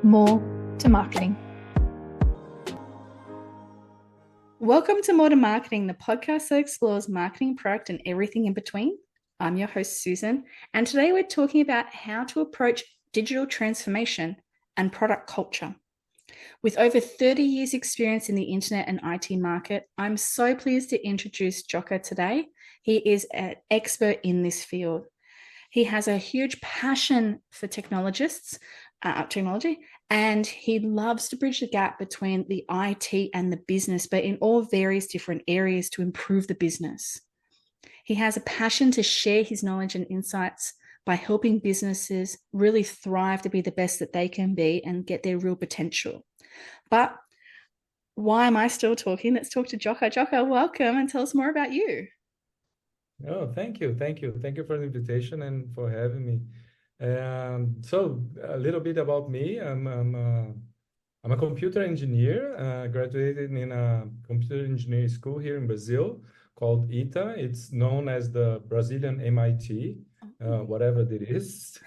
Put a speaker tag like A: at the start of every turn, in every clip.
A: more to marketing. Welcome to More to Marketing, the podcast that explores marketing, product, and everything in between. I'm your host, Susan, and today we're talking about how to approach digital transformation and product culture. With over 30 years' experience in the internet and IT market, I'm so pleased to introduce Joca today. He is an expert in this field. He has a huge passion for technology, and he loves to bridge the gap between the IT and the business, but in all various different areas to improve the business. He has a passion to share his knowledge and insights by helping businesses really thrive to be the best that they can be and get their real potential. But why am I still talking? Let's talk to Joca. Joca, welcome, and tell us more about you.
B: Oh, thank you. Thank you. Thank you for the invitation and for having me. So a little bit about me. I'm a computer engineer, graduated in a computer engineering school here in Brazil called ITA. It's known as the Brazilian MIT, whatever it is.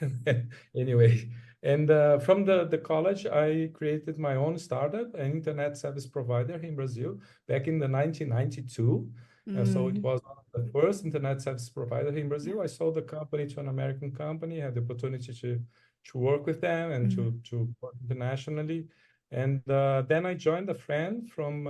B: Anyway, and from the college, I created my own startup, an internet service provider here in Brazil back in the 1992. So it was one of the first internet service provider here in Brazil. I sold the company to an American company, had the opportunity to work with them and to work internationally. And then I joined a friend from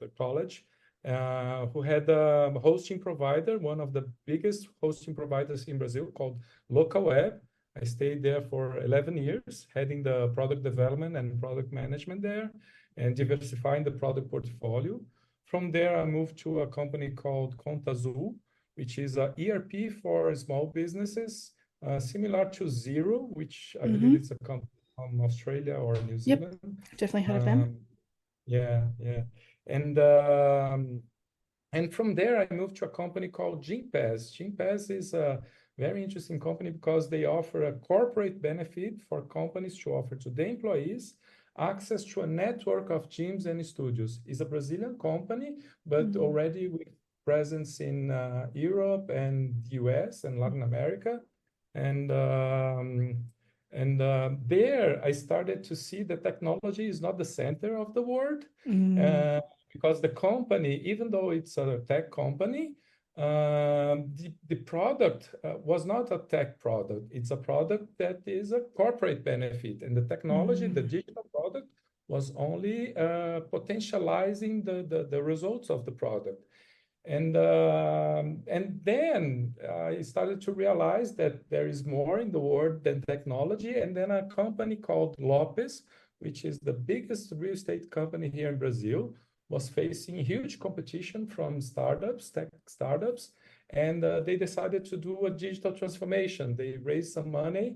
B: the college who had a hosting provider, one of the biggest hosting providers in Brazil called Local Web. I stayed there for 11 years, heading the product development and product management there and diversifying the product portfolio. From there, I moved to a company called Conta Azul, which is an ERP for small businesses, similar to Zero, which I believe it's a company from Australia or New Zealand.
A: Yep, definitely heard of them.
B: Yeah. And from there, I moved to a company called Gympass. Gympass is a very interesting company because they offer a corporate benefit for companies to offer to their employees access to a network of gyms and studios. It's a Brazilian company, but already with presence in Europe and US and Latin America. And there I started to see that technology is not the center of the world. Because the company, even though it's a tech company, the product was not a tech product. It's a product that is a corporate benefit. And the technology, the digital product, was only potentializing the results of the product. And then I started to realize that there is more in the world than technology. And then a company called Lopes, which is the biggest real estate company here in Brazil, was facing huge competition from startups, tech startups, and they decided to do a digital transformation. They raised some money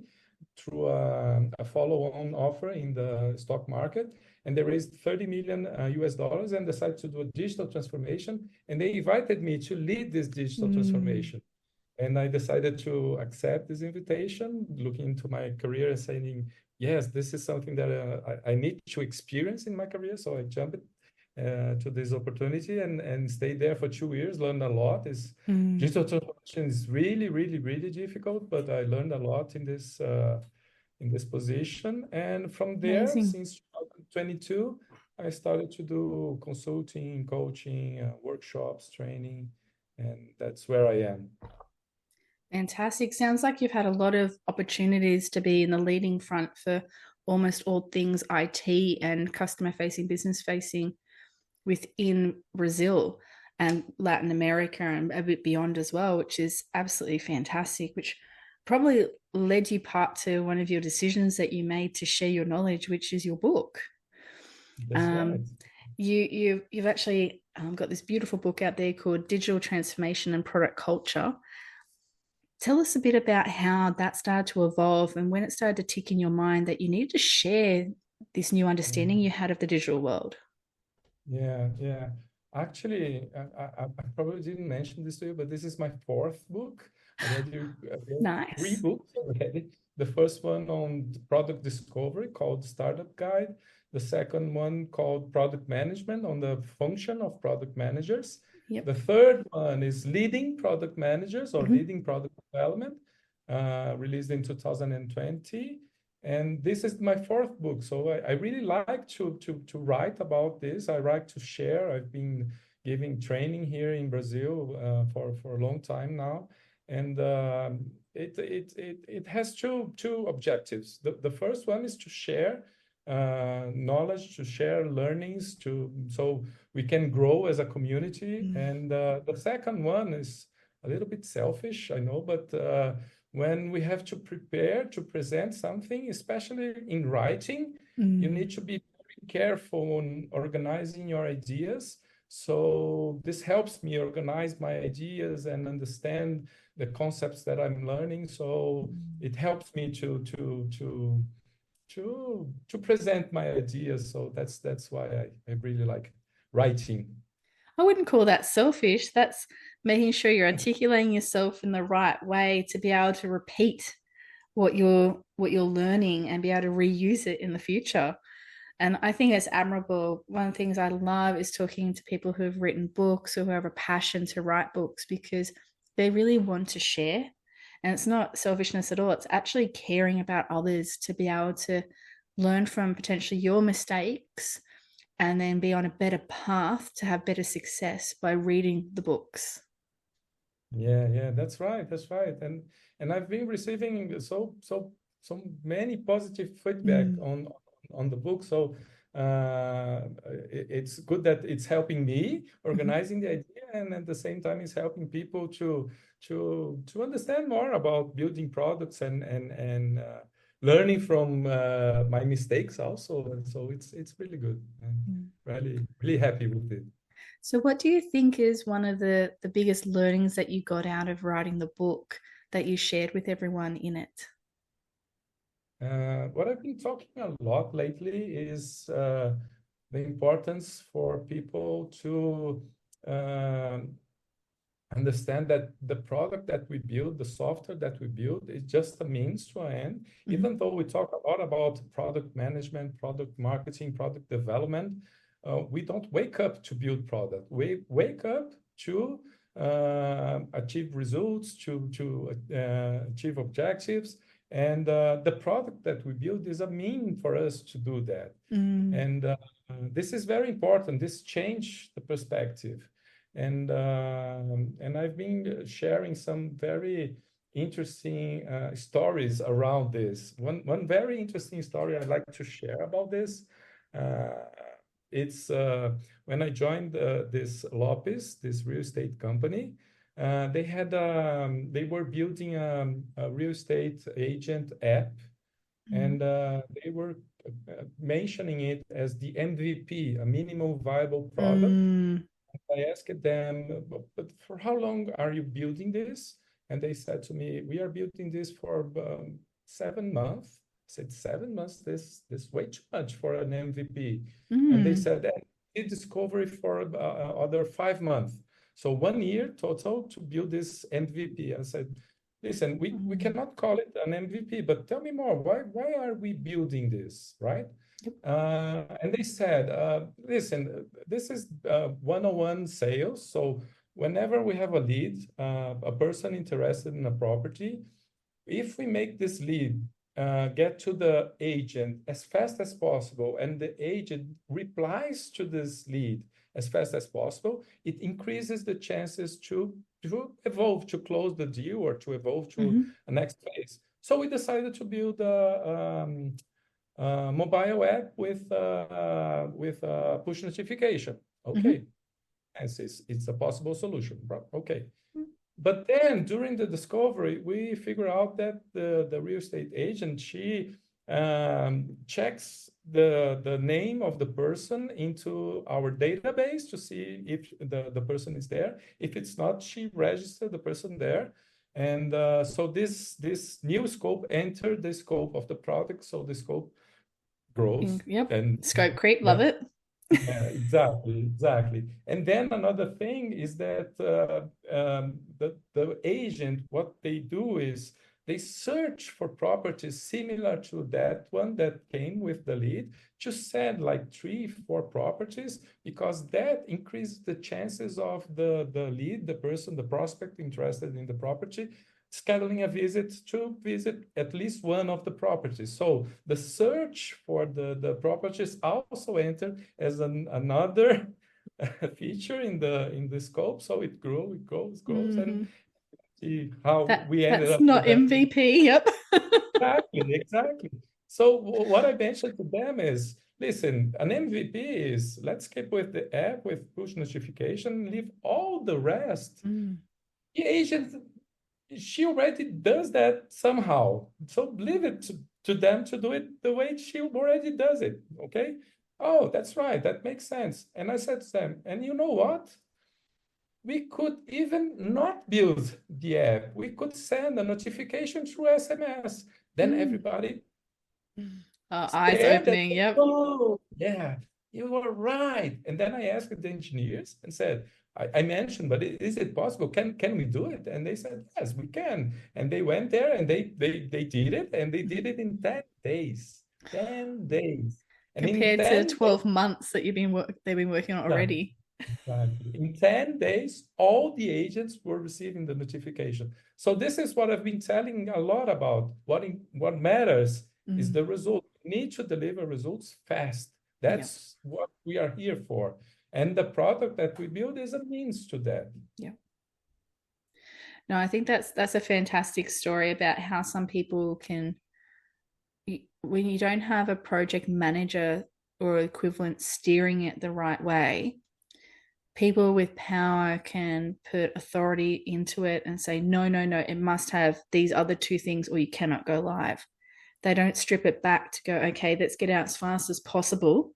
B: through a follow-on offer in the stock market, and they raised 30 million US dollars and decided to do a digital transformation. And they invited me to lead this digital transformation. And I decided to accept this invitation, looking into my career and saying, yes, this is something that I need to experience in my career. So I jumped to this opportunity and stayed there for 2 years, learned a lot. Digital transformation is really, really, really difficult, but I learned a lot in this position. And from there, since 2022, I started to do consulting, coaching, workshops, training, and that's where I am.
A: Fantastic. Sounds like you've had a lot of opportunities to be in the leading front for almost all things IT and customer facing, business facing within Brazil and Latin America and a bit beyond as well, which is absolutely fantastic, which probably led you part to one of your decisions that you made to share your knowledge, which is your book.
B: That's right.
A: You've actually got this beautiful book out there called Digital Transformation and Product Culture. Tell us a bit about how that started to evolve and when it started to tick in your mind that you needed to share this new understanding you had of the digital world.
B: Yeah. Actually, I probably didn't mention this to you, but this is my fourth book. I read
A: Nice.
B: 3 books already. The first one on product discovery called Startup Guide. The second one called Product Management on the function of product managers.
A: Yep.
B: The third one is Leading Product Managers or Leading Product Development, released in 2020. And this is my fourth book. So I really like to write about this. I like to share. I've been giving training here in Brazil for a long time now. And it has two objectives. The first one is to share knowledge, to share learnings, so we can grow as a community.
A: Mm.
B: And the second one is a little bit selfish, I know, but when we have to prepare to present something, especially in writing, you
A: Mm.
B: need to be very careful on organizing your ideas. So this helps me organize my ideas and understand the concepts that I'm learning. So it helps me to present my ideas. So that's why I really like writing.
A: I wouldn't call that selfish. That's making sure you're articulating yourself in the right way to be able to repeat what you're learning and be able to reuse it in the future. And I think it's admirable. One of the things I love is talking to people who have written books or who have a passion to write books because they really want to share. And it's not selfishness at all. It's actually caring about others to be able to learn from potentially your mistakes and then be on a better path to have better success by reading the books.
B: Yeah, that's right, that's right. And I've been receiving so many positive feedback
A: Mm.
B: on the book. So it's good that it's helping me
A: Mhm.
B: organizing the idea, and at the same time, it's helping people to understand more about building products and learning from my mistakes also. And so it's really good. I'm
A: Mm.
B: really happy with it.
A: So, what do you think is one of the biggest learnings that you got out of writing the book that you shared with everyone in it?
B: What I've been talking a lot lately is the importance for people to um understand that the product that we build, the software that we build, is just a means to an end.
A: Mhm.
B: Even though we talk a lot about product management, product marketing, product development, we don't wake up to build product. We wake up to achieve results, to achieve objectives. And the product that we build is a mean for us to do that.
A: Mm.
B: And this is very important. This changed the perspective. And I've been sharing some very interesting stories around this. One very interesting story I'd like to share about this. Uh, it's when I joined this Lopez, this real estate company. They were building a real estate agent app,
A: Mm.
B: and they were mentioning it as the MVP, a minimal viable product.
A: Mm.
B: I asked them, but for how long are you building this? And they said to me, we are building this for 7 months. I said, 7 months? This way too much for an MVP. And they
A: Mm.
B: said, and did discovery for other 5 months. So 1 year total to build this MVP. I said, listen, we
A: Mm.
B: cannot call it an MVP, but tell me more. Why are we building this, right?
A: Yep.
B: And they said, listen, this is 101 sales. So whenever we have a lead, a person interested in a property, if we make this lead get to the agent as fast as possible, and the agent replies to this lead as fast as possible, it increases the chances to evolve, to close the deal, or to evolve to
A: Mhm.
B: a next phase. So we decided to build mobile app with push notification.
A: Mhm.
B: Okay, and it's a possible solution. Okay, but then during the discovery, we figure out that the real estate agent, she checks the name of the person into our database to see if the person is there. If it's not, she registered the person there. And so this new scope entered the scope of the product. So the scope growth.
A: Yep.
B: And
A: Scope creep, love
B: yeah,
A: it.
B: yeah, exactly. And then another thing is that the agent, what they do is they search for properties similar to that one that came with the lead, to send like 3, 4 properties, because that increases the chances of the lead, the person, the prospect interested in the property, scheduling a visit to visit at least one of the properties. So the search for the properties also entered as another feature in the scope. So it grows, and
A: Mhm.
B: see how we ended
A: That's
B: up with
A: not
B: that.
A: MVP. Yep.
B: Exactly, exactly. So what I mentioned to them is, listen, an MVP is let's keep with the app with push notification, leave all the rest.
A: Mm.
B: The agent, she already does that somehow. So leave it to them to do it the way she already does it. Okay. Oh, that's right. That makes sense. And I said to them, and you know what? We could even not build the app. We could send a notification through SMS. Then
A: Mm.
B: everybody
A: Eyes
B: stared at
A: opening.
B: me.
A: Yep.
B: Oh, yeah, you were right. And then I asked the engineers and said, I mentioned, but is it possible? Can we do it? And they said, yes, we can. And they went there and they did it, and they did it in 10 days. 10 days. And in
A: Compared to
B: 10 days,
A: 12 months that they've been working on already.
B: exactly. In 10 days, all the agents were receiving the notification. So this is what I've been telling a lot about. What matters is
A: Mm.
B: the result. We need to deliver results fast.
A: Yep.
B: That's what we are here for. And the product that we build is a means to that.
A: Yep. No, I think that's a fantastic story about how some people can, when you don't have a project manager or equivalent steering it the right way, people with power can put authority into it and say, no, no, no, it must have these other two things or you cannot go live. They don't strip it back to go, okay, let's get out as fast as possible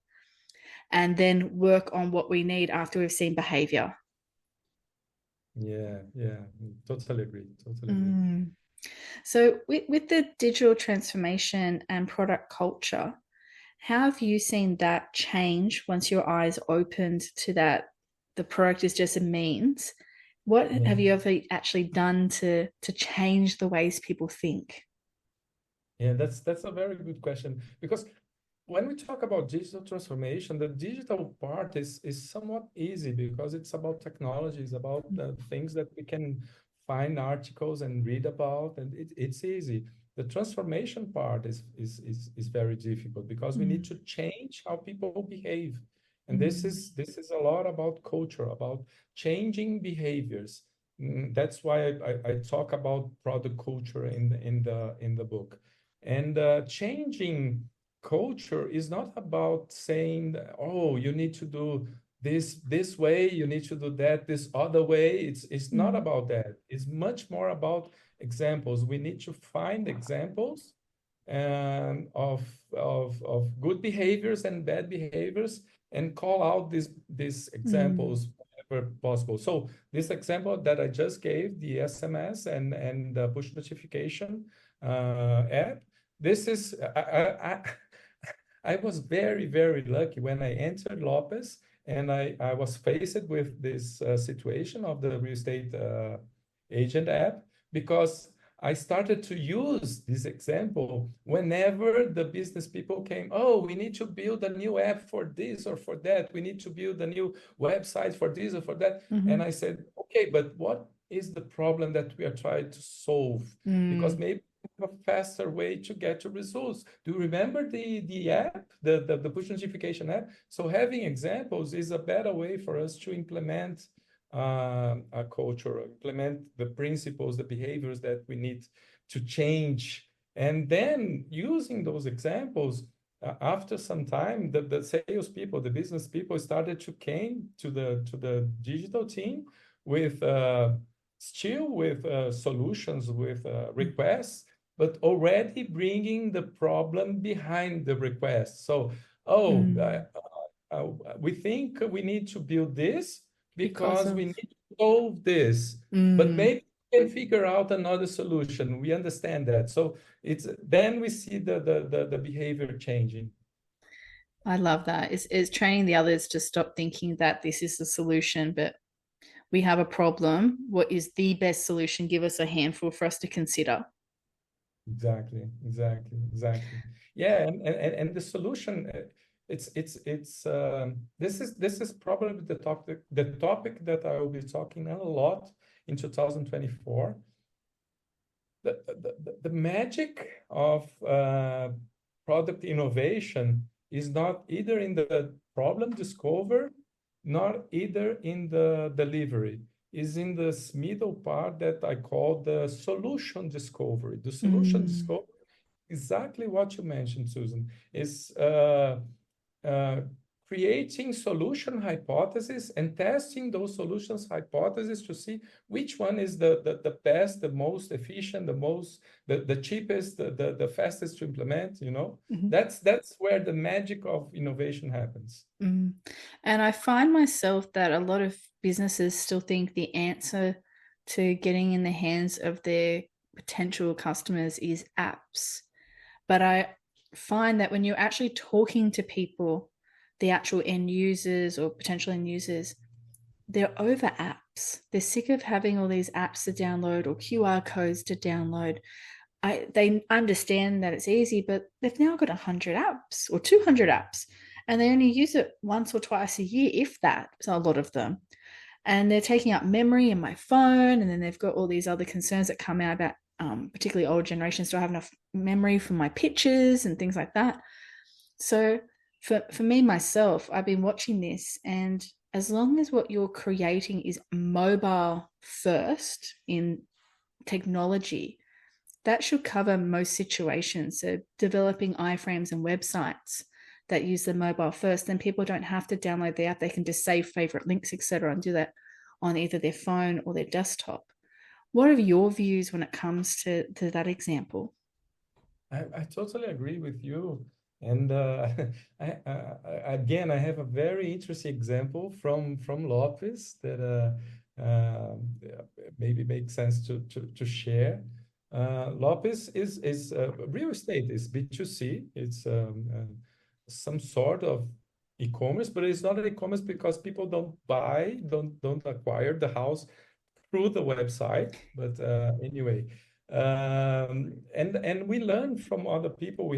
A: and then work on what we need after we've seen behavior.
B: Yeah, yeah, totally agree. Totally agree.
A: Mm. So, with the digital transformation and product culture, how have you seen that change once your eyes opened to that? The product is just a means. What
B: Yeah.
A: have you ever actually done to change the ways people think?
B: Yeah, that's a very good question because when we talk about digital transformation, the digital part is somewhat easy because it's about technology, it's about the things that we can find articles and read about, and it's easy. The transformation part is very difficult because we need
A: Mm,
B: to change how people behave. And
A: mm,
B: this is a lot about culture, about changing behaviors. That's why I talk about product culture in the book. And changing culture is not about saying, oh, you need to do this way, you need to do that this other way. It's not
A: mm,
B: about that. It's much more about examples. We need to find examples of good behaviors and bad behaviors and call out these
A: mm,
B: examples whenever possible. So this example that I just gave, the SMS and the push notification app, this is I was very, very lucky when I entered Lopez and I was faced with this situation of the real estate agent app because I started to use this example whenever the business people came. Oh, we need to build a new app for this or for that. We need to build a new website for this or for that. And
A: mm,
B: I said, okay, but what is the problem that we are trying to solve? Because
A: mm,
B: maybe a faster way to get to results. Do you remember the app, the push notification app? So having examples is a better way for us to implement a culture, implement the principles, the behaviors that we need to change. And then using those examples, after some time, the salespeople, the business people started to came to the digital team with still with solutions, with requests, but already bringing the problem behind the request. So, oh,
A: mm.
B: we think we need to build this
A: Because
B: because we
A: of
B: need to solve this, but
A: mm,
B: maybe we can figure out another solution. We understand that. So it's then we see the behavior changing.
A: I love that. It's training the others to stop thinking that this is the solution, but we have a problem. What is the best solution? Give us a handful for us to consider.
B: Exactly, exactly, exactly. Yeah, and the solution, it's this is probably the topic that I will be talking a lot in 2024. the magic of product innovation is not either in the problem discovered, nor either in the delivery. Is in this middle part that I call the solution discovery. The solution
A: Mm,
B: discovery, exactly what you mentioned, Susan, is uh, creating solution hypotheses and testing those solutions hypotheses to see which one is the best, the most efficient, the cheapest, the fastest to implement, you know.
A: mhm,
B: That's where the magic of innovation happens.
A: mm. And I find myself that a lot of businesses still think the answer to getting in the hands of their potential customers is apps. But I find that when you're actually talking to people, the actual end users or potential end users, they're over apps. They're sick of having all these apps to download or QR codes to download. They understand that it's easy, but they've now got 100 apps or 200 apps, and they only use it once or twice a year, if that. So a lot of them, and they're taking up memory in my phone, and then they've got all these other concerns that come out about particularly old generations don't have enough memory for my pictures and things like that. So for me myself, I've been watching this, and as long as what you're creating is mobile first in technology, that should cover most situations. So developing iframes and websites that use the mobile first, then people don't have to download the app. They can just save favorite links, etc., and do that on either their phone or their desktop. What are your views when it comes to that example?
B: I totally agree with you. And again, I have a very interesting example from Lopez that maybe makes sense to share. Lopez is real estate, is B2C. It's some sort of e-commerce, but it's not an e-commerce because people don't buy, don't acquire the house through the website. But anyway, and we learned from other people. We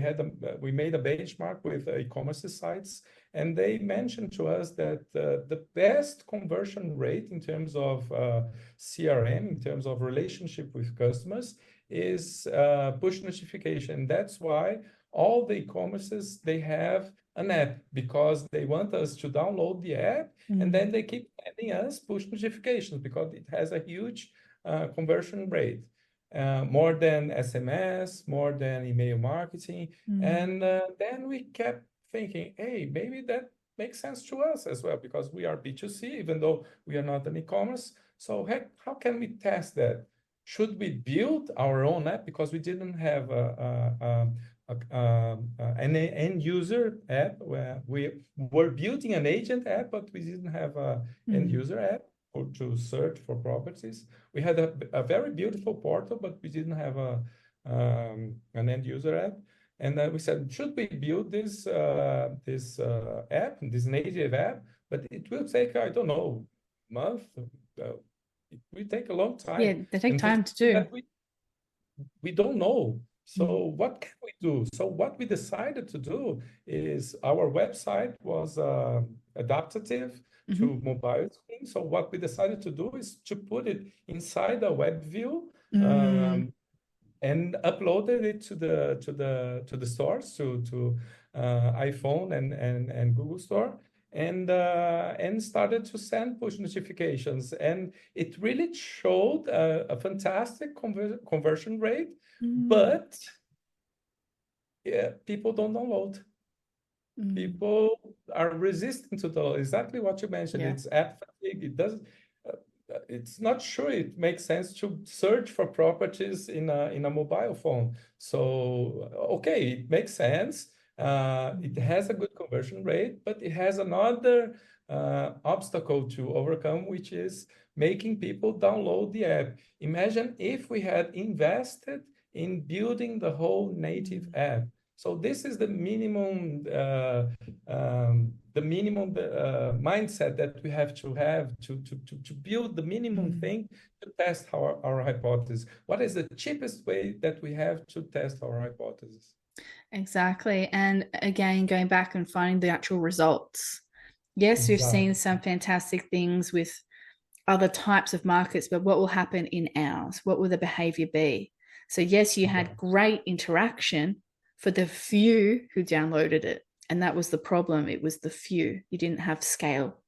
B: made a benchmark with e-commerce sites, and they mentioned to us that the best conversion rate in terms of CRM, in terms of relationship with customers, is push notification. That's why all the e-commerces, they have an app, because they want us to download the app, and
A: Mm,
B: then they keep sending us push notifications because it has a huge conversion rate, more than SMS, more than email marketing.
A: mm,
B: And then we kept thinking, hey, maybe that makes sense to us as well, because we are B2C, even though we are not an e-commerce. So heck, how can we test that? Should we build our own app? Because we didn't have an end user app. Where we were building an agent app, but we didn't have a end
A: mm,
B: user app to search for properties. We had a very beautiful portal, but we didn't have an end user app. And we said, should we build this app, this native app? But it will take, I don't know, month. It will take a long
A: yeah,
B: time.
A: they take
B: And for
A: time to
B: something
A: do.
B: that we don't know.
A: Mm,
B: So what can we do? So what we decided to do is, our website was adaptive
A: mhm,
B: to mobile screen. So what we decided to do is to put it inside a web view,
A: mm,
B: um, and uploaded it to the stores, to iPhone and Google Store, and started to send push notifications, and it really showed a fantastic conversion rate,
A: mm,
B: but yeah, people don't download.
A: mm.
B: People are resistant to the, exactly what you mentioned.
A: Yeah.
B: It's app fatigue. It doesn't. It's not sure it makes sense to search for properties in a mobile phone. So okay, it makes sense. It
A: Mm,
B: has a good conversion rate, but it has another obstacle to overcome, which is making people download the app. Imagine if we had invested in building the whole native
A: mm,
B: app. So this is the minimum mindset that we have to build the minimum
A: mm.
B: thing to test our hypothesis. What is the cheapest way that we have to test our hypothesis?
A: Exactly. And again, going back and finding the actual results. Yes, we've seen
B: Exactly.
A: some fantastic things with other types of markets, but what will happen in ours? What will the behavior be? So, yes, you had
B: Exactly.
A: great interaction for the few who downloaded it. And that was the problem. It was the few. You didn't have scale.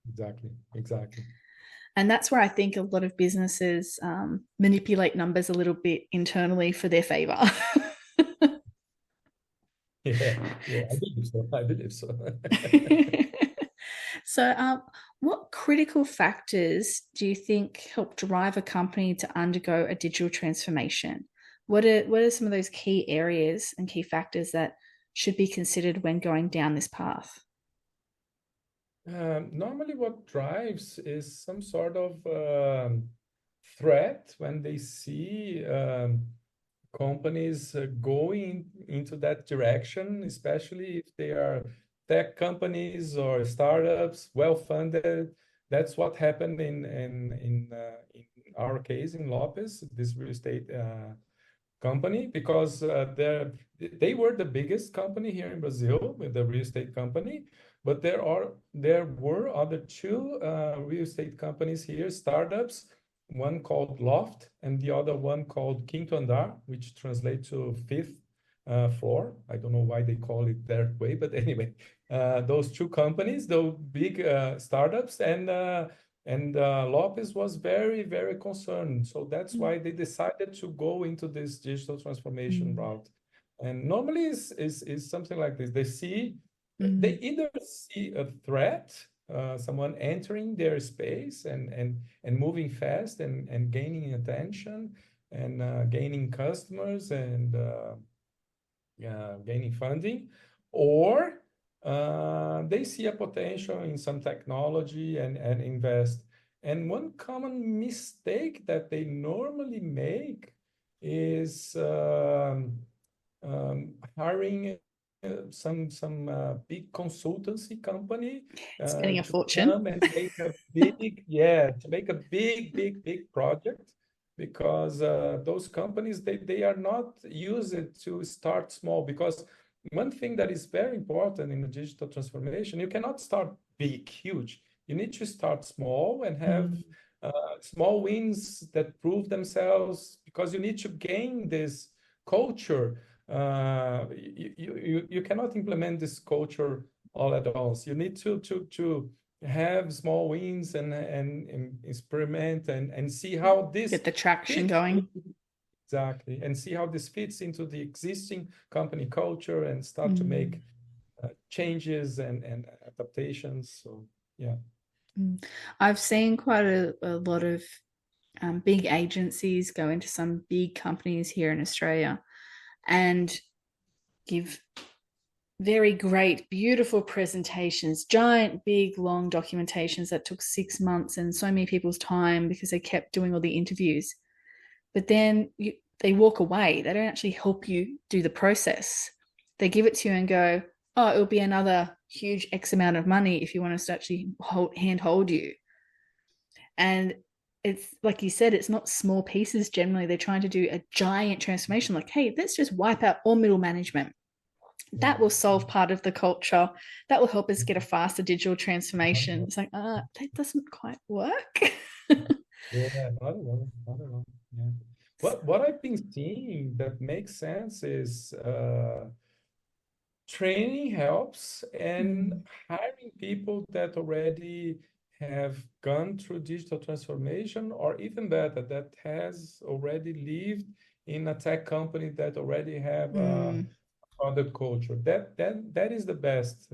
B: Exactly. Exactly.
A: And that's where I think a lot of businesses manipulate numbers a little bit internally for their favor.
B: Yeah. Yeah. I believe so. I believe so.
A: So, what critical factors do you think help drive a company to undergo a digital transformation? What are some of those key areas and key factors that should be considered when going down this path?
B: Normally, what drives is some sort of threat when they see companies going into that direction, especially if they are tech companies or startups, well funded. That's what happened in our case in Lopes, this real estate company, because they were the biggest company here in Brazil with the real estate company, but there were other two real estate companies here, startups, one called Loft and the other one called Quinto Andar, which translates to fifth floor. I don't know why they call it that way, but anyway, those two companies, those big startups, and Lopez was very, very concerned. So that's why they decided to go into this digital transformation
A: Mm,
B: route. And normally is something like this. They
A: mm,
B: either see a threat, someone entering their space and moving fast and gaining attention and gaining customers and gaining funding, or they see a potential in some technology and invest. And one common mistake that they normally make is hiring some big consultancy company
A: spending a
B: to
A: fortune.
B: come and make a big, yeah, to make a big project, because those companies they are not used to start small. Because one thing that is very important in the digital transformation, you cannot start big, huge. You need to start small and have
A: Mm,
B: uh, small wins that prove themselves, because you need to gain this culture. You cannot implement this culture all at once. You need to have small wins and experiment and see
A: yeah.
B: how this
A: Get the traction
B: fits
A: going.
B: exactly, and see how this fits into the existing company culture and start to
A: Mm,
B: make changes and adaptations. So yeah.
A: mm. I've seen quite a lot of big agencies go into some big companies here in Australia and give very great, beautiful presentations, giant, big, long documentations that took 6 months and so many people's time because they kept doing all the interviews. But then they walk away. They don't actually help you do the process. They give it to you and go, oh, it'll be another huge X amount of money if you want us to actually handhold you. And it's like you said, it's not small pieces generally. They're trying to do a giant transformation, like, hey, let's just wipe out all middle management.
B: Yeah.
A: That will solve part of the culture. That will help us get a faster digital transformation. It's like, that doesn't quite work.
B: Yeah, not at all, not at all. Yeah. What I've been seeing that makes sense is training helps, and
A: Mm,
B: hiring people that already have gone through digital transformation, or even better, that has already lived in a tech company that already have
A: mm,
B: product culture. That is the best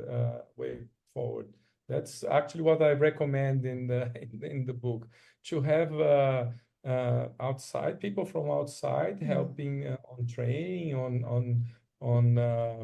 B: way forward. That's actually what I recommend in the in the book, to have outside people from outside
A: mm.
B: helping on training, on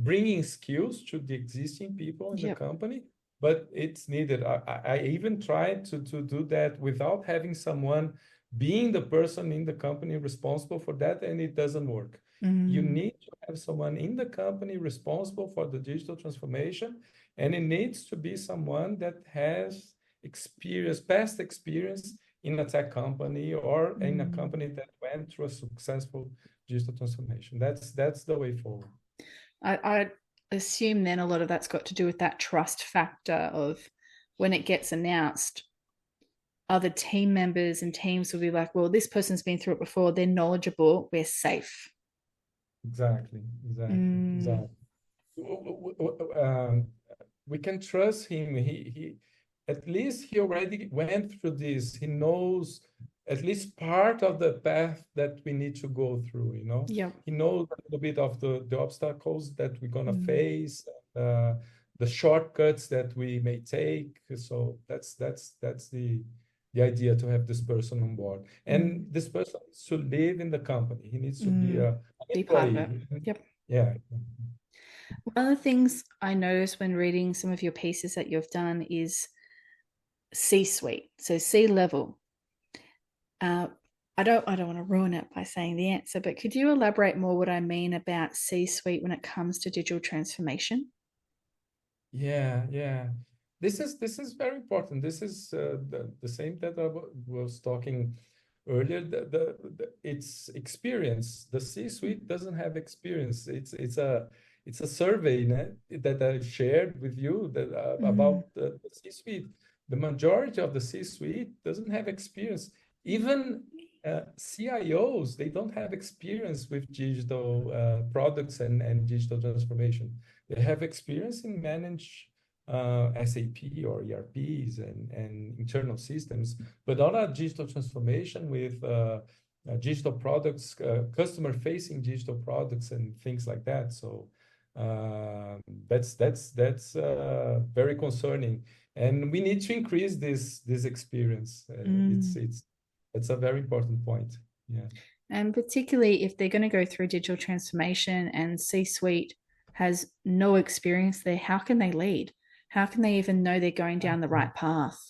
B: bringing skills to the existing people in the
A: Yep.
B: company. But it's needed. I even tried to do that without having someone being the person in the company responsible for that, and it doesn't work. You
A: Mm,
B: need to have someone in the company responsible for the digital transformation, and it needs to be someone that has experience, past experience in a tech company or in a
A: mm.
B: company that went through a successful digital transformation. That's the way forward.
A: I assume then a lot of that's got to do with that trust factor of when it gets announced. other team members and teams will be like, well, this person's been through it before, they're knowledgeable, we're safe.
B: Exactly, exactly,
A: Mm,
B: exactly. Um, we can trust him. He at least he already went through this. He knows at least part of the path that we need to go through, you know.
A: yeah.
B: He knows a little bit of the obstacles that we're gonna
A: Mm,
B: face, the shortcuts that we may take. So that's the idea to have this person on board.
A: mm,
B: And this person needs to live in the company. He needs to be
A: mm.
B: an
A: Be part of it.
B: employee.
A: Yep.
B: Yeah.
A: One of the things I noticed when reading some of your pieces that you've done is C suite, so C level. Uh, I don't want to ruin it by saying the answer, but could you elaborate more what I mean about C suite when it comes to digital transformation?
B: Yeah, yeah. This is very important. This is the same that was talking earlier. It's experience. The C-suite doesn't have experience. It's a survey, né, that I shared with you that
A: Mm,
B: about the C-suite. The majority of the C-suite doesn't have experience. Even CIOs, they don't have experience with digital products and digital transformation. They have experience in manage SAP or ERPs and internal systems, but not a digital transformation with digital products, customer-facing digital products and things like that. So uh, that's very concerning, and we need to increase this experience.
A: mm.
B: It's a very important point. Yeah.
A: And particularly if they're going to go through digital transformation and C suite has no experience there, how can they lead? How can they even know they're going down the right path?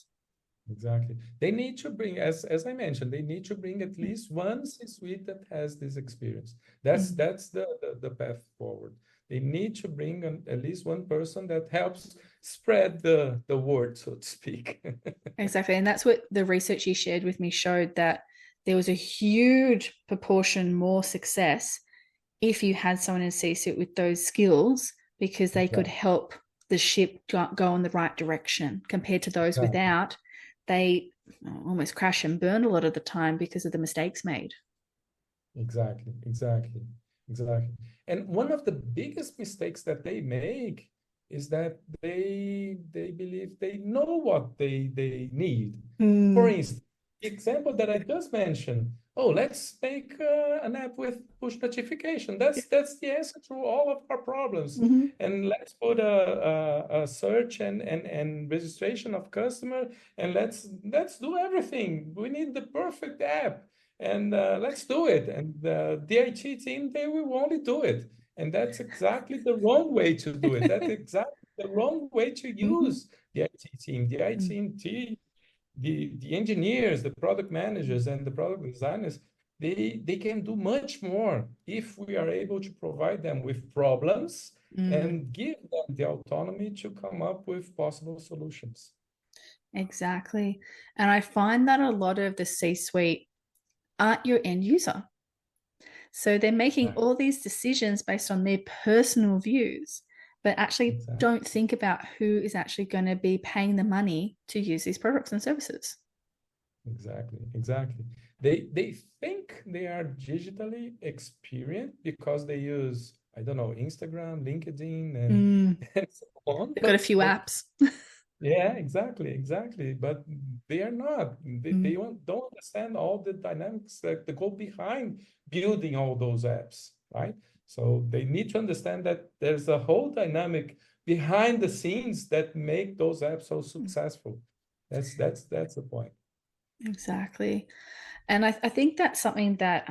B: Exactly. They need to bring, as I mentioned, they need to bring at least one C-suite that has this experience.
A: Mm.
B: That's the path forward. They need to bring at least one person that helps spread the word, so to speak.
A: Exactly. And that's what the research you shared with me showed that there was a huge proportion more success if you had someone in C-suite with those skills because they could
B: Exactly.
A: help the ship go in the right direction compared to those
B: Exactly.
A: without. They almost crash and burn a lot of the time because of the mistakes made.
B: Exactly, exactly, exactly. And one of the biggest mistakes that they make is that they believe they know what they need. For
A: Mm.
B: instance, the example that I just mentioned, oh, let's make an app with push notification. That's the answer to all of our problems.
A: Mm-hmm.
B: And let's put a search and registration of customer, and let's do everything. We need the perfect app and let's do it. And the IT team, they will only do it. And that's exactly the wrong way to do it. That's exactly the wrong way to
A: Mm-hmm.
B: use the IT team. The IT team, the engineers, the product managers, and the product designers, they can do much more if we are able to provide them with problems
A: Mm.
B: and give them the autonomy to come up with possible solutions.
A: Exactly. And I find that a lot of the C suite aren't your end user. So they're making
B: Exactly.
A: all these decisions based on their personal views, but actually
B: Exactly.
A: don't think about who is actually going to be paying the money to use these products and services.
B: Exactly, exactly. They think they are digitally experienced because they use, I don't know, Instagram, LinkedIn, and,
A: Mm.
B: and so on.
A: They've got a few
B: But
A: apps.
B: yeah, exactly, exactly. But they are not. They
A: Mm.
B: don't understand all the dynamics that go behind building all those apps, right? So they need to understand that there's a whole dynamic behind the scenes that make those apps so successful. That's the point.
A: Exactly. And I think that's something that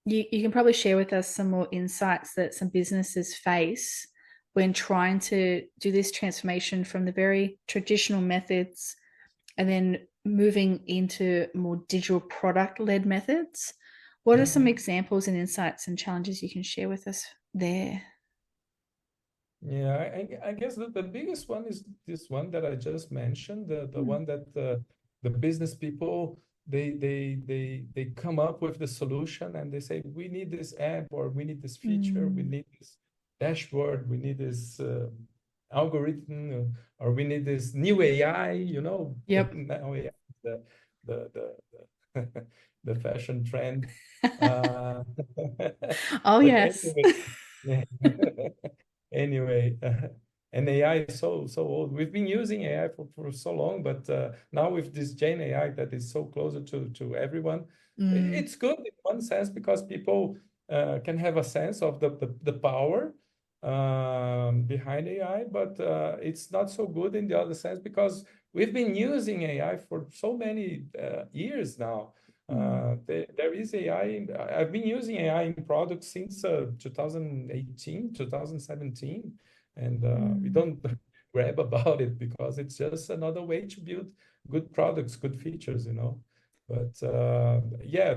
A: you can probably share with us some more insights that some businesses face when trying to do this transformation from the very traditional methods and then moving into more digital product led methods. What are some
B: Mhm.
A: examples and insights and challenges you can share with us there?
B: Yeah, I guess that the biggest one is this one that I just mentioned, the
A: Mm,
B: one that the business people they come up with the solution and they say we need this app or we need this feature, we
A: mm,
B: need this dashboard, we need this algorithm, or we need this new AI,
A: yep.
B: now AI. the the fashion trend. Uh,
A: Oh,
B: but
A: yes.
B: anyway, yeah. Anyway, and AI is so old. We've been using AI for so long, but now with this Gen AI that is so closer to everyone,
A: Mm,
B: it's good in one sense because people can have a sense of the power behind AI, but it's not so good in the other sense because we've been using AI for so many years now.
A: mm,
B: There is AI. I've been using AI in products since 2018, 2017, and we
A: mm,
B: don't grab about it because it's just another way to build good products, good features, you know. But yeah,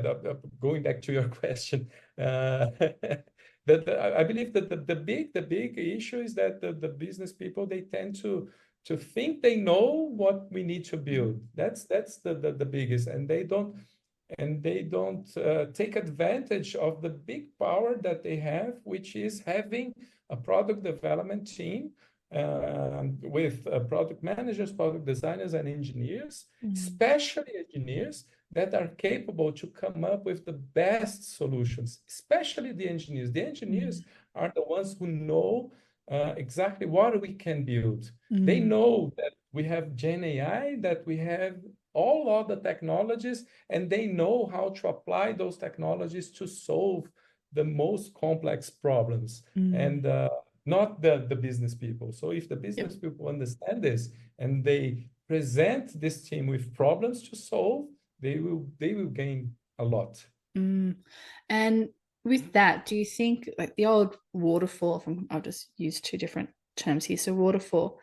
B: going back to your question, I believe that the big issue is that the business people they tend to think they know what we need to build. That's the biggest, and they don't take advantage of the big power that they have, which is having a product development team with product managers, product designers, and engineers,
A: mm,
B: especially engineers that are capable to come up with the best solutions, especially the engineers. The engineers
A: mm,
B: are the ones who know exactly what we can build. They
A: mm,
B: know that we have Gen AI, that we have all other technologies, and they know how to apply those technologies to solve the most complex problems
A: mm.
B: and not the business people. So if the
A: Yep.
B: business people understand this and they present this team with problems to solve, they will gain a lot.
A: Mm. And with that, do you think like the old waterfall from I'll just use two different terms here. So waterfall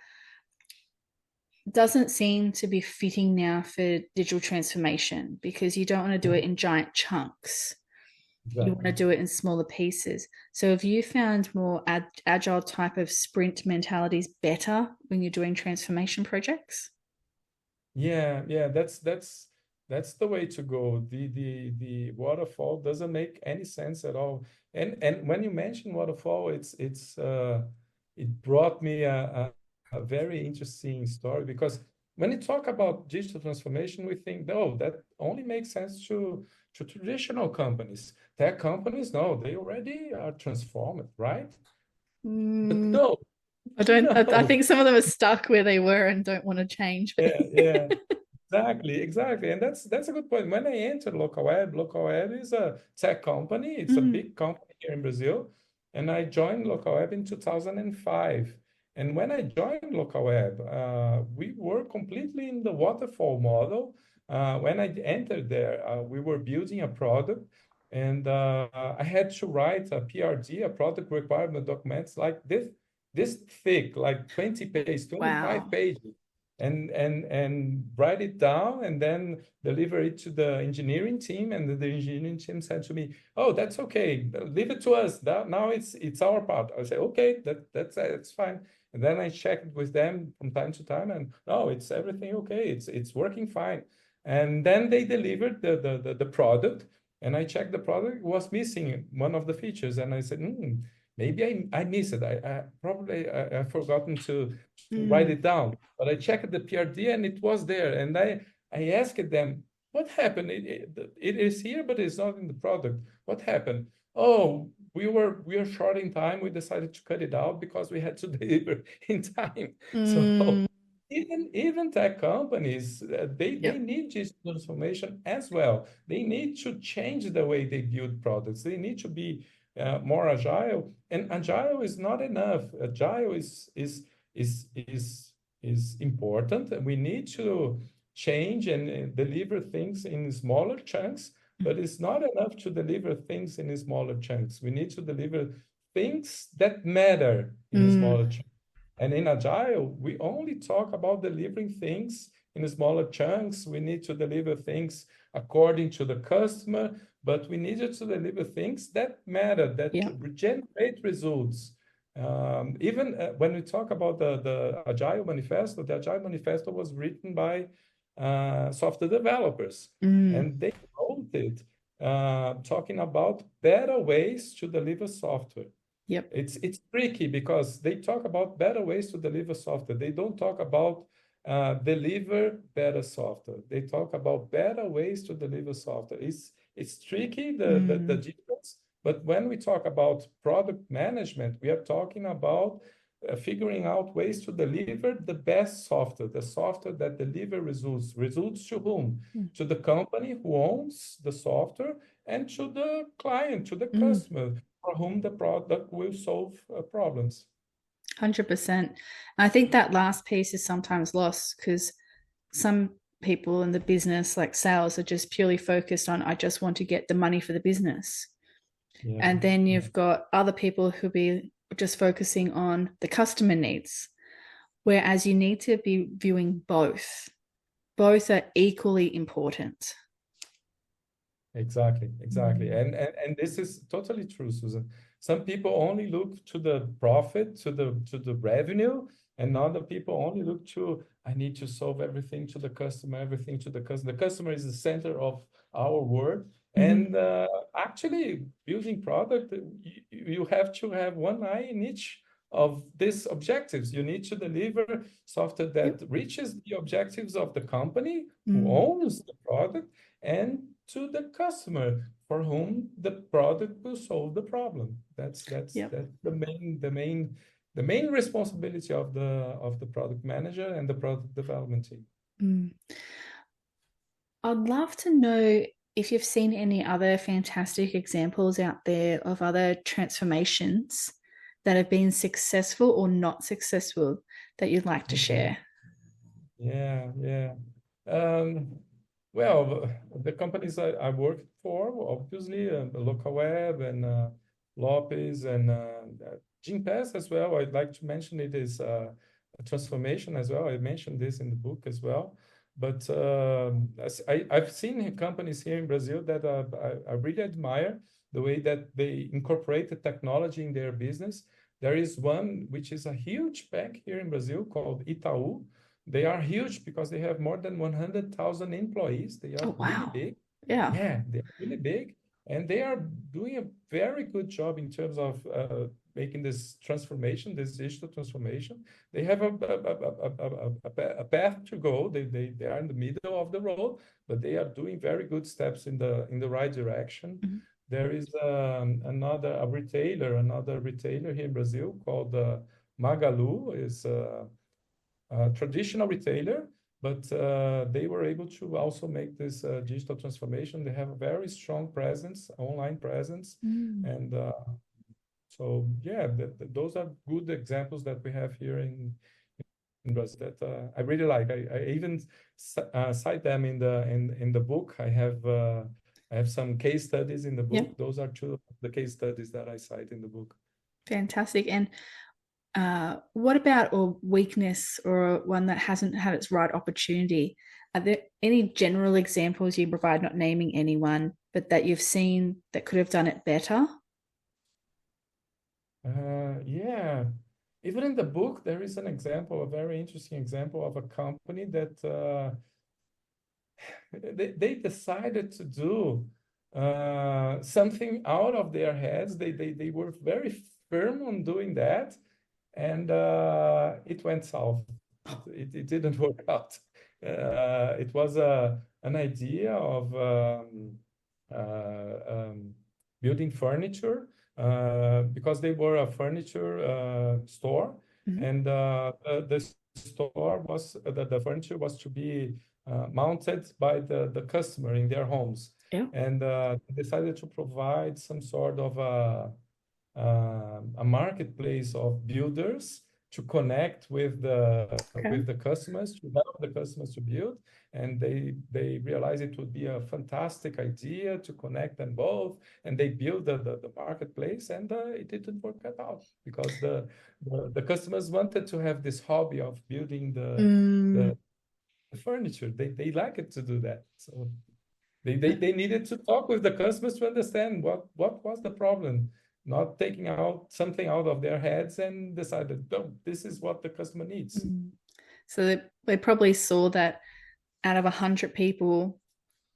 A: doesn't seem to be fitting now for digital transformation because you don't want to do it in giant chunks. You want to
B: Exactly.
A: do it in smaller pieces. So have you found more agile type of sprint mentalities better when you're doing transformation projects?
B: Yeah, yeah, that's the way to go. The waterfall doesn't make any sense at all. And when you mention waterfall, it brought me a very interesting story because when you talk about digital transformation, we think, no, that only makes sense to traditional companies. Tech companies, no, they already are transformed, right? But
A: Mm,
B: no,
A: I don't. I
B: no.
A: think some of them are stuck where they were and don't want to change. But
B: Yeah, yeah. Exactly, exactly. And that's a good point. When I entered Local Web is a tech company. It's a
A: mm,
B: big company here in Brazil. And I joined Local Web in 2005. And when I joined Local Web, we were completely in the waterfall model. When I entered there, we were building a product, and I had to write a PRD, a product requirement documents like this thick, like 20 pages, 25
A: wow.
B: pages and write it down and then deliver it to the engineering team, and the engineering team said to me, oh, that's okay, leave it to us, now it's our part. I say, okay, that's fine. And then I checked with them from time to time, and no, it's everything okay, it's working fine. And then they delivered the product, and I checked the product was missing one of the features, and I said, maybe I missed it. I probably I've forgotten to write
A: Mm,
B: it down. But I checked the PRD and it was there. And I asked them, what happened? It is here, but it's not in the product. What happened? Oh, we are short in time. We decided to cut it out because we had to deliver in time. So
A: mm,
B: even tech companies, they
A: yep.
B: need this transformation as well. They need to change the way they build products. They need to be more agile. And agile is not enough. Agile is important. We need to change and deliver things in smaller chunks, but it's not enough to deliver things in smaller chunks. We need to deliver things that matter in
A: Mm,
B: smaller chunks. And in Agile, we only talk about delivering things in smaller chunks. We need to deliver things according to the customer, but we needed to deliver things that matter, that
A: yep.
B: generate results. Even when we talk about the Agile Manifesto, the Agile Manifesto was written by software developers,
A: Mm,
B: and they wrote it talking about better ways to deliver software.
A: yep.
B: It's tricky because they talk about better ways to deliver software. They don't talk about deliver better software. They talk about better ways to deliver software. It's tricky, the
A: Mm,
B: difference, but when we talk about product management, we are talking about figuring out ways to deliver the best software, the software that deliver results. Results to whom?
A: mm,
B: To the company who owns the software and to the client, to the
A: mm,
B: customer for whom the product will solve problems.
A: 100%. I think that last piece is sometimes lost because some people in the business, like sales, are just purely focused on, I just want to get the money for the business.
B: Yeah,
A: And then
B: yeah,
A: you've got other people who be just focusing on the customer needs, whereas you need to be viewing both. Both are equally important.
B: exactly, exactly.
A: Mm.
B: And this is totally true, Susan. Some people only look to the profit, to the revenue, and other people only look to, I need to solve everything to the customer, everything to the customer. The customer is the center of our world.
A: Mm-hmm.
B: And actually, building product, you have to have one eye in each of these objectives. You need to deliver software
A: Yep.
B: that reaches the objectives of the company who
A: Mm.
B: owns the product and to the customer for whom the product will solve the problem.
A: Yep.
B: That's the main responsibility of the product manager and the product development team.
A: Mm. I'd love to know if you've seen any other fantastic examples out there of other transformations that have been successful or not successful that you'd like to share.
B: Yeah, yeah. Um, well, the companies I worked for, obviously, Local Web and Lopez and Gympass as well. I'd like to mention it is a transformation as well. I mentioned this in the book as well. But I've seen companies here in Brazil that I really admire the way that they incorporated technology in their business. There is one which is a huge bank here in Brazil called Itaú. They are huge because they have more than 100,000 employees. They are
A: Oh,
B: really
A: wow.
B: big.
A: Yeah.
B: Yeah, they're really big. And they are doing a very good job in terms of making this transformation, this digital transformation. They have a path to go. They are in the middle of the road, but they are doing very good steps in the right direction.
A: Mhm.
B: There is another retailer here in Brazil called Magalu. Is traditional retailer, but they were able to also make this digital transformation. They have a very strong presence, online presence,
A: Mm.
B: and so yeah, those are good examples that we have here in Brazil that I really like. I even cite them in the book. I have some case studies in the book.
A: Yep.
B: Those are two of the case studies that I cite in the book.
A: Fantastic. And what about a weakness or one that hasn't had its right opportunity? Are there any general examples you provide, not naming anyone, but that you've seen that could have done it better?
B: Yeah. Even in the book, there is an example, a very interesting example of a company that they decided to do something out of their heads. They were very firm on doing that, and it went south. It didn't work out. It was an idea of building furniture because they were a furniture store,
A: Mhm.
B: and the store was the furniture was to be mounted by the customer in their homes,
A: Yeah.
B: and decided to provide some sort of a marketplace of builders to connect
A: Okay.
B: with the customers, to help the customers to build. And they realized it would be a fantastic idea to connect them both. And they built the marketplace, and it didn't work out because the customers wanted to have this hobby of building
A: Mm,
B: the furniture. They like it to do that. So they needed to talk with the customers to understand what was the problem, not taking out something out of their heads and decided, no, this is what the customer needs.
A: mm. So they probably saw that out of 100 people,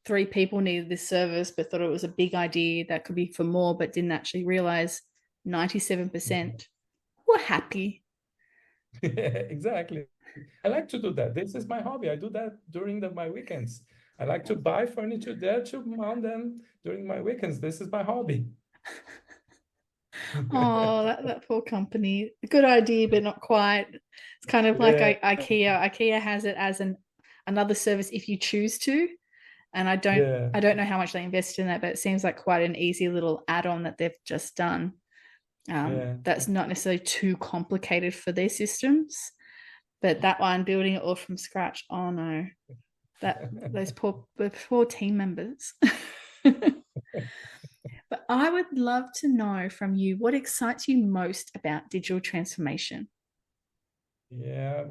A: 3 people needed this service, but thought it was a big idea that could be for more, but didn't actually realize
B: Yeah.
A: 97% were happy.
B: Exactly. I like to do that. This is my hobby. I do that during my weekends. I like to buy furniture there to mount them during my weekends. This is my hobby.
A: Oh, that poor company. Good idea, but not quite. It's kind of like
B: Yeah,
A: IKEA. IKEA has it as another service if you choose to. And
B: yeah,
A: I don't know how much they invest in that, but it seems like quite an easy little add-on that they've just done.
B: yeah.
A: That's not necessarily too complicated for their systems. But that one, building it all from scratch, oh no, that the poor team members. But I would love to know from you what excites you most about digital transformation.
B: Yeah.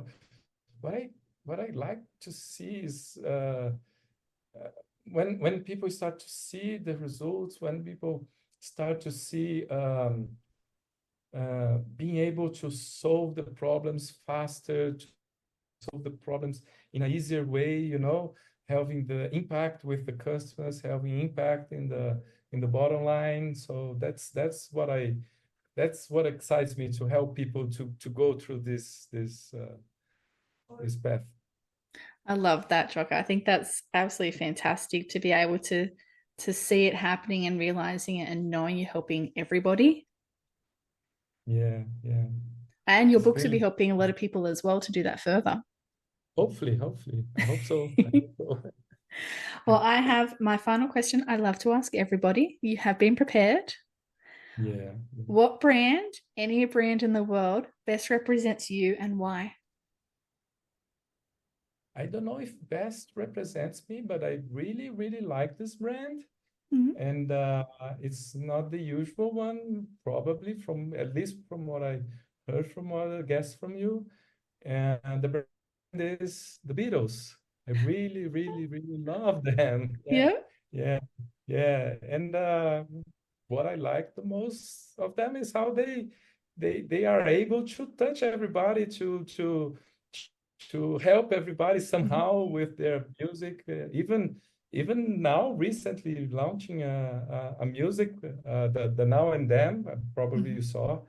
B: What I what I like to see is uh, when people start to see the results, when people start to see being able to solve the problems faster, to solve the problems in an easier way, having the impact with the customers, having impact in the bottom line. So that's what excites me to help people to go through this path.
A: I love that, Joca. I think that's absolutely fantastic to be able to see it happening and realizing it and knowing you're helping everybody.
B: Yeah, yeah.
A: And your
B: It's
A: books will be
B: really
A: helping a lot of people as well to do that further.
B: hopefully. I hope so. I hope so.
A: Well, I have my final question I love to ask everybody. You have been prepared.
B: Yeah.
A: What brand, any brand in the world, best represents you and why?
B: I don't know if best represents me, but I really, really like this brand.
A: Mm-hmm.
B: And it's not the usual one, probably from at least from what I heard from other guests from you. And the brand is the Beatles. I really, really, really love them. Yeah,
A: Yeah.
B: yeah, yeah. And what I like the most of them is how they are able to touch everybody, to help everybody
A: Mm-hmm.
B: somehow with their music. Even now, recently launching a music, the Now and Then, probably
A: Mm-hmm.
B: you saw,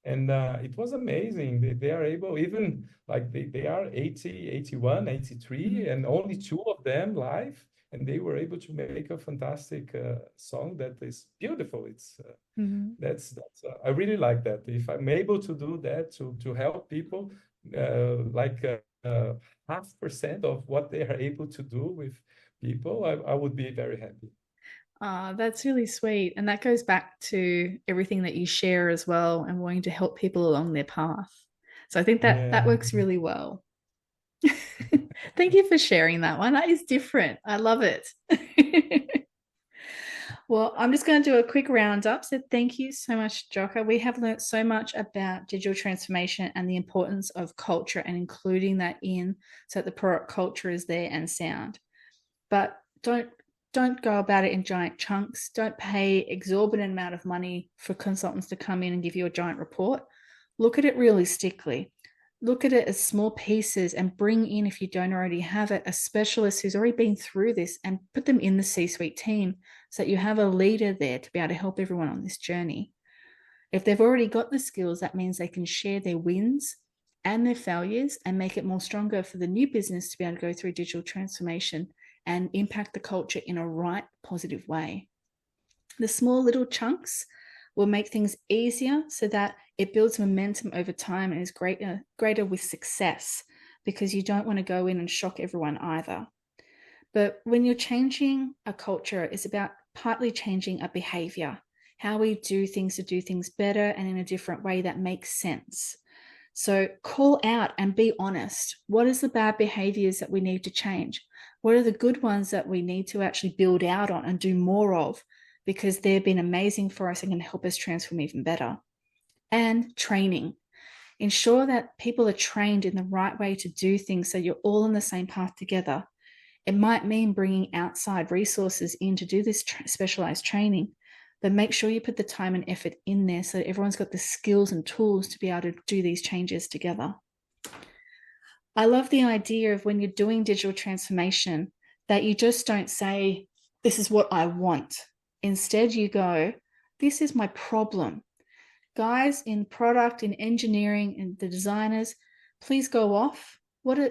B: and it was amazing. They are able, even like they are 80, 81, 83, and only two of them live, and they were able to make a fantastic song that is beautiful. It's
A: Mm-hmm.
B: that's I really like that. If I'm able to do that to help people, like 0.5% of what they are able to do with people, I would be very happy.
A: That's really sweet. And that goes back to everything that you share as well and wanting to help people along their path. So I think that
B: Yeah.
A: works really well. Thank you for sharing that one. That is different. I love it. Well, I'm just going to do a quick roundup. So, thank you so much, Joca. We have learned so much about digital transformation and the importance of culture and including that in so that the product culture is there and sound. But don't go about it in giant chunks. Don't pay exorbitant amount of money for consultants to come in and give you a giant report. Look at it realistically. Look at it as small pieces and bring in, if you don't already have it, a specialist who's already been through this and put them in the C-suite team so that you have a leader there to be able to help everyone on this journey. If they've already got the skills, that means they can share their wins and their failures and make it more stronger for the new business to be able to go through digital transformation and impact the culture in a right, positive way. The small little chunks will make things easier so that it builds momentum over time and is greater with success because you don't want to go in and shock everyone either. But when you're changing a culture, it's about partly changing a behavior, how we do things to do things better and in a different way that makes sense. So call out and be honest. What is the bad behaviors that we need to change? What are the good ones that we need to actually build out on and do more of because they've been amazing for us and can help us transform even better? And training. Ensure that people are trained in the right way to do things so you're all on the same path together. It might mean bringing outside resources in to do this specialized training, but make sure you put the time and effort in there so that everyone's got the skills and tools to be able to do these changes together. I love the idea of when you're doing digital transformation that you just don't say, this is what I want. Instead, you go, this is my problem. Guys in product, in engineering, and the designers, please go off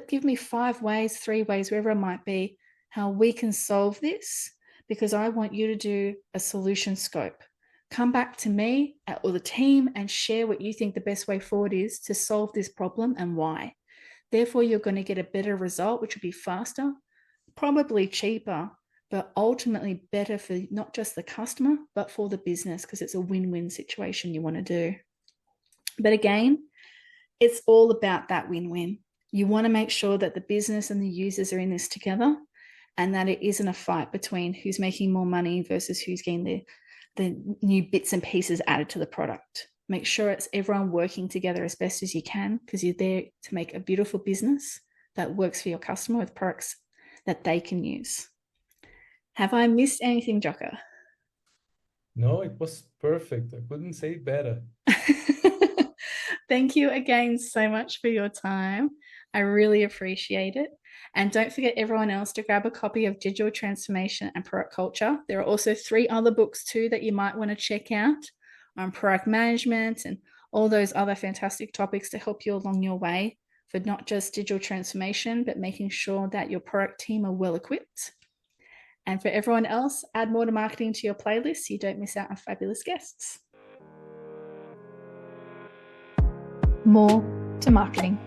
A: Give me 5 ways, 3 ways, wherever it might be, how we can solve this, because I want you to do a solution scope. Come back to me or the team and share what you think the best way forward is to solve this problem and why. Therefore, you're going to get a better result, which will be faster, probably cheaper, but ultimately better for not just the customer, but for the business, because it's a win-win situation you want to do. But again, it's all about that win-win. You want to make sure that the business and the users are in this together, and that it isn't a fight between who's making more money versus who's getting the new bits and pieces added to the product. Make sure it's everyone working together as best as you can, because you're there to make a beautiful business that works for your customer with products that they can use. Have I missed anything, Joca?
B: No, it was perfect. I couldn't say it better.
A: Thank you again so much for your time. I really appreciate it. And don't forget, everyone else, to grab a copy of Digital Transformation and Product Culture. There are also 3 other books too that you might want to check out on product management and all those other fantastic topics to help you along your way for not just digital transformation, but making sure that your product team are well equipped. And for everyone else, add More to Marketing to your playlist so you don't miss out on fabulous guests. More to Marketing.